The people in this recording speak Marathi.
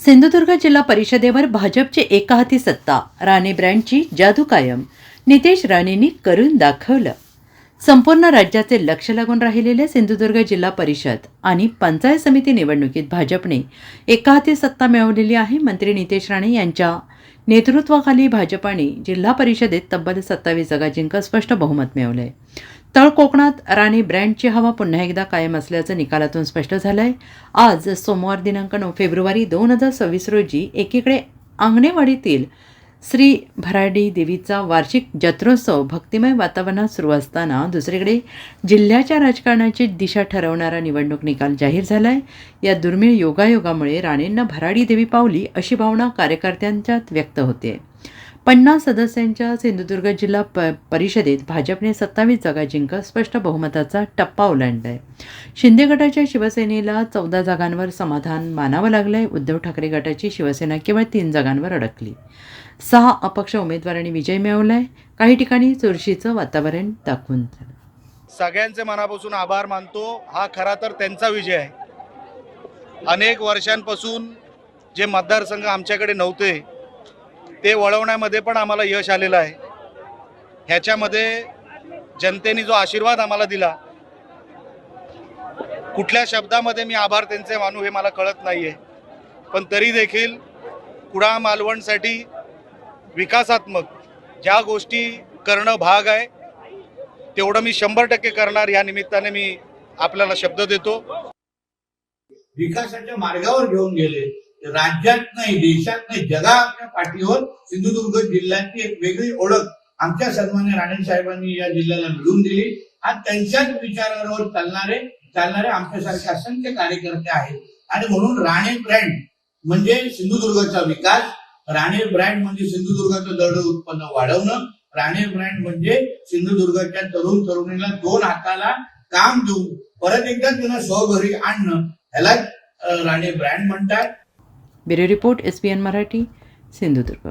सिंधुदुर्ग जिल्हा परिषदेवर भाजपची एकाहाती सत्ता, राणे ब्रँडची जादू कायम. नितेश राणेंनी करून दाखवलं. संपूर्ण राज्याचे लक्ष लागून राहिलेले सिंधुदुर्ग जिल्हा परिषद आणि पंचायत समिती निवडणुकीत भाजपने एकाहाती सत्ता मिळवलेली आहे. मंत्री नितेश राणे यांच्या नेतृत्वाखाली भाजपाने जिल्हा परिषदेत तब्बल 27 जागा जिंकत स्पष्ट बहुमत मिळवले. तळ कोकणात राणे ब्रँडची हवा पुन्हा एकदा कायम असल्याचं निकालातून स्पष्ट झालं आहे. आज सोमवार दिनांक 9 फेब्रुवारी 2026 रोजी एकीकडे आंगणेवाडीतील श्री भराडी देवीचा वार्षिक जत्रोत्सव भक्तिमय वातावरणात सुरू असताना दुसरीकडे जिल्ह्याच्या राजकारणाची दिशा ठरवणारा निवडणूक निकाल जाहीर झाला आहे. या दुर्मिळ योगायोगामुळे राणेंना भराडी देवी पावली अशी भावना कार्यकर्त्यांच्यात व्यक्त होते. 50 सदस्यांच्या सिंधुदुर्ग जिल्हा परिषदेत भाजपने 27 जागा जिंकत स्पष्ट बहुमताचा टप्पा ओलांडला आहे. शिंदे गटाच्या शिवसेनेला 14 जागांवर समाधान मानावं लागलं आहे. उद्धव ठाकरे गटाची शिवसेना केवळ 3 जागांवर अडकली. 6 अपक्ष उमेदवारांनी विजय मिळवला आहे. काही ठिकाणी चुरशीचं वातावरण दाखवून झालं. सगळ्यांचे मनापासून आभार मानतो. हा खरा तर त्यांचा विजय आहे. अनेक वर्षांपासून जे मतदारसंघ आमच्याकडे नव्हते ते वळवण्यामध्ये पण आम्हाला यश आलेलं आहे. ह्याच्यामध्ये जनतेने जो आशीर्वाद आम्हाला दिला, कुठल्या शब्दामध्ये मी आभार त्यांचे मानू हे मला कळत नाहीये. पण तरी देखील कुडाळ मालवणसाठी विकासात्मक ज्या गोष्टी करणं भाग आहे तेवढं मी 100% करणार. या निमित्ताने मी आपल्याला शब्द देतो. विकासाच्या मार्गावर घेऊन गेले. राज्यात नाही, देशात नाही, जगाच्या पाठीवर सिंधुदुर्ग जिल्ह्याची एक वेगळी ओळख आमच्या सन्मान्य राणे साहेबांनी या जिल्ह्याला मिळवून दिली. आज त्यांच्याच विचारांवर चालणारे आमच्यासारखे असंख्य कार्यकर्ते आहेत. आणि म्हणून राणे ब्रँड म्हणजे सिंधुदुर्गाचा विकास, राणे ब्रँड म्हणजे सिंधुदुर्गाचं दरड उत्पन्न वाढवणं, राणे ब्रँड म्हणजे सिंधुदुर्गाच्या तरुण तरुणीला 2 हाताला काम देऊन परत एकदा त्यांना स्वघरी आणणं, ह्याला राणे ब्रँड म्हणतात. Bureau report, SPN Marathi, Sindhudurg.